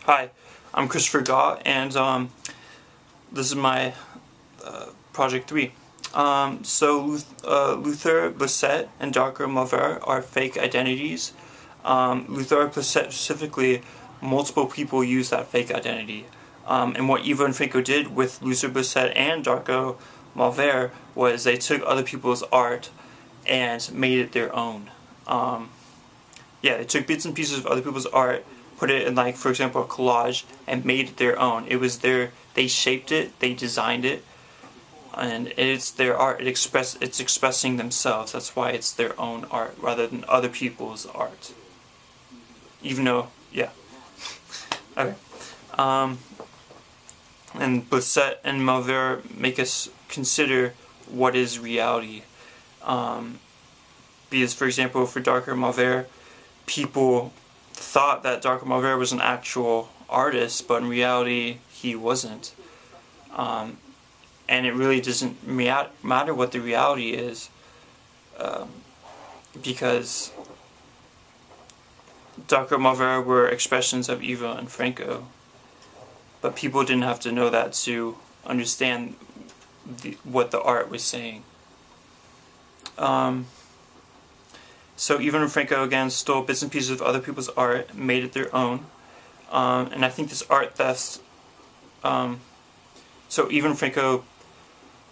Hi, I'm Christopher Gaw, and this is my Project 3. Luther Blissett and Darko Malver are fake identities. Luther Blissett specifically, multiple people use that fake identity. And what Ivo and Franco did with Luther Blissett and Darko Malver was they took other people's art and made it their own. They took bits and pieces of other people's art, put it in, like, for example, a collage, and made it their own. It was they shaped it, they designed it, and it's their art. It's expressing themselves. That's why it's their own art rather than other people's art. Even though, yeah. Okay. And Blissett and Malver make us consider what is reality. Because, for example, for Darko Malver, people thought that Darko Malver was an actual artist, but in reality he wasn't. And it really doesn't matter what the reality is, because Darko Malver were expressions of Ivo and Franco, but people didn't have to know that to understand what the art was saying. So Ivo and Franco again stole bits and pieces of other people's art, made it their own, and I think this art theft. So Ivo and Franco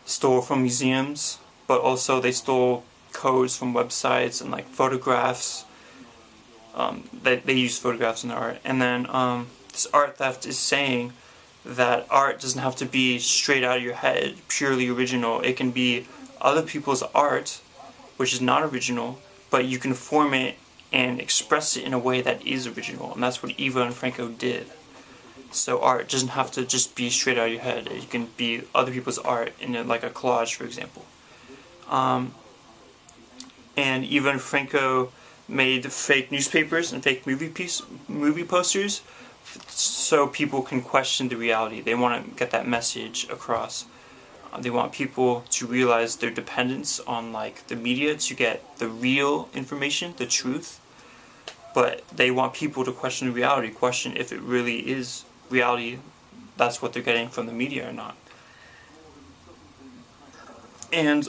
stole from museums, but also they stole codes from websites and, like, photographs. They use photographs in their art, and then this art theft is saying that art doesn't have to be straight out of your head, purely original. It can be other people's art, which is not original, but you can form it and express it in a way that is original, and that's what Ivo and Franco did. So art doesn't have to just be straight out of your head. It can be other people's art in like a collage, for example. And Ivo and Franco made fake newspapers and fake movie posters so people can question the reality. They want to get that message across. They want people to realize their dependence on, like, the media to get the real information, the truth. But they want people to question reality, question if it really is reality, that's what they're getting from the media or not. And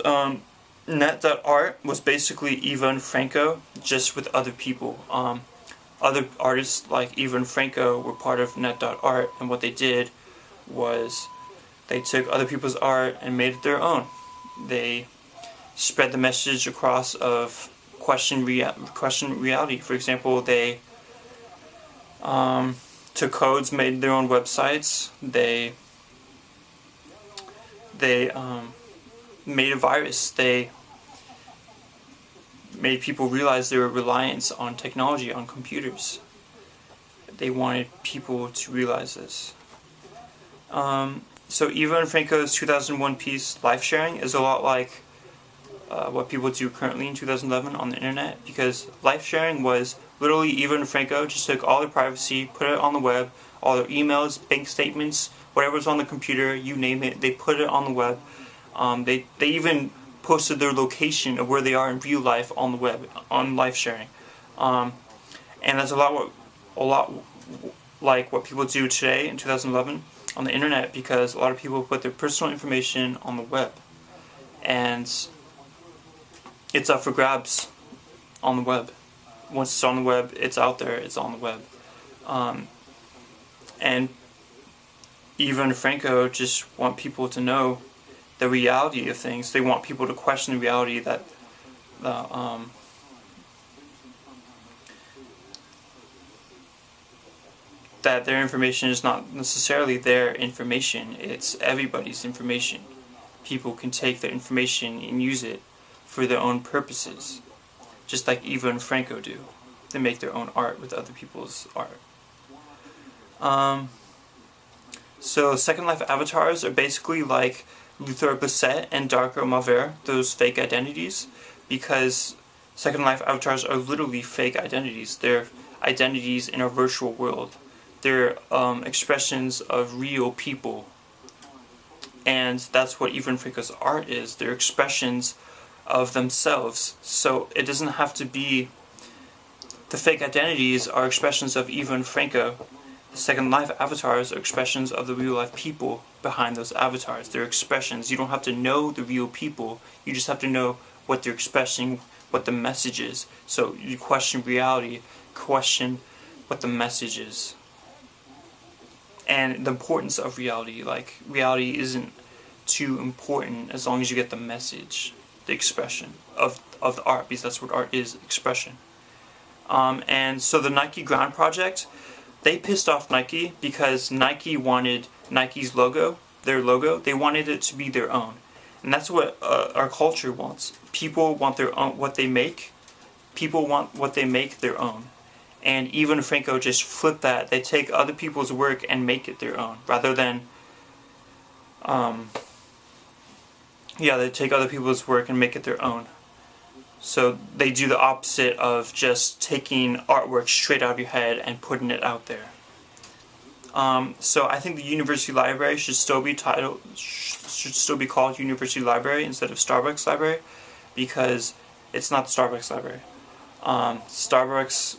Net.art was basically Ivo and Franco, just with other people. Other artists like Ivo and Franco were part of Net.art, and what they did was they took other people's art and made it their own. They spread the message across of question reality. For example, they took codes, made their own websites. They made a virus. They made people realize their reliance on technology, on computers. They wanted people to realize this. So Ivo and Franco's 2001 piece, Life Sharing, is a lot like what people do currently in 2011 on the internet, because life sharing was literally Ivo and Franco just took all their privacy, put it on the web, all their emails, bank statements, whatever's on the computer, you name it, they put it on the web. They even posted their location of where they are in real life on the web, on life sharing. And that's a lot like what people do today in 2011 on the internet, because a lot of people put their personal information on the web, and it's up for grabs on the web. Once it's on the web, it's out there, it's on the web. And Ivo and Franco just want people to know the reality of things. They want people to question the reality that that their information is not necessarily their information, it's everybody's information. People can take their information and use it for their own purposes, just like Ivo and Franco do. They make their own art with other people's art. So Second Life avatars are basically like Luther Blissett and Darko Malver, those fake identities, because Second Life avatars are literally fake identities. They're identities in a virtual world. They're expressions of real people. And that's what Ivo and Franco's art is. They're expressions of themselves. So it doesn't have to be... The fake identities are expressions of Ivo and Franco, Second Life avatars are expressions of the real life people behind those avatars. They're expressions. You don't have to know the real people. You just have to know what they're expressing, what the message is. So you question reality, question what the message is. And the importance of reality. Like, reality isn't too important as long as you get the message, the expression of the art, because that's what art is, expression. And so the Nike Ground Project, they pissed off Nike because Nike wanted Nike's logo, their logo, they wanted it to be their own. And that's what our culture wants. People want their own, what they make. People want what they make their own. And Eve Franco just flipped that. They take other people's work and make it their own, rather than, they take other people's work and make it their own. So they do the opposite of just taking artwork straight out of your head and putting it out there. So I think the University Library should still be called University Library instead of Starbucks Library, because it's not the Starbucks Library. Starbucks,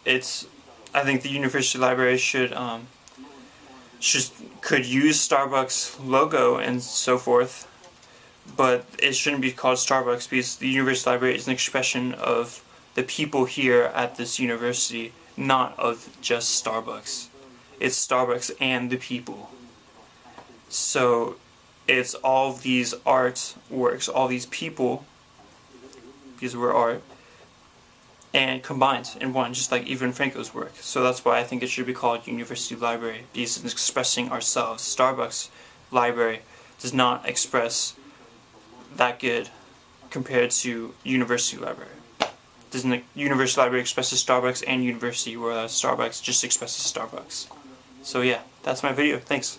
I think the University Library could use Starbucks logo and so forth, but it shouldn't be called Starbucks, because the University Library is an expression of the people here at this university, not of just Starbucks. It's Starbucks and the people. So it's all of these art works, all these people, because we're art, and combined in one, just like Eve Franco's work. So that's why I think it should be called University Library, because it's expressing ourselves. Starbucks Library does not express that good compared to University Library. University Library expresses Starbucks and University, whereas Starbucks just expresses Starbucks. So yeah, that's my video. Thanks.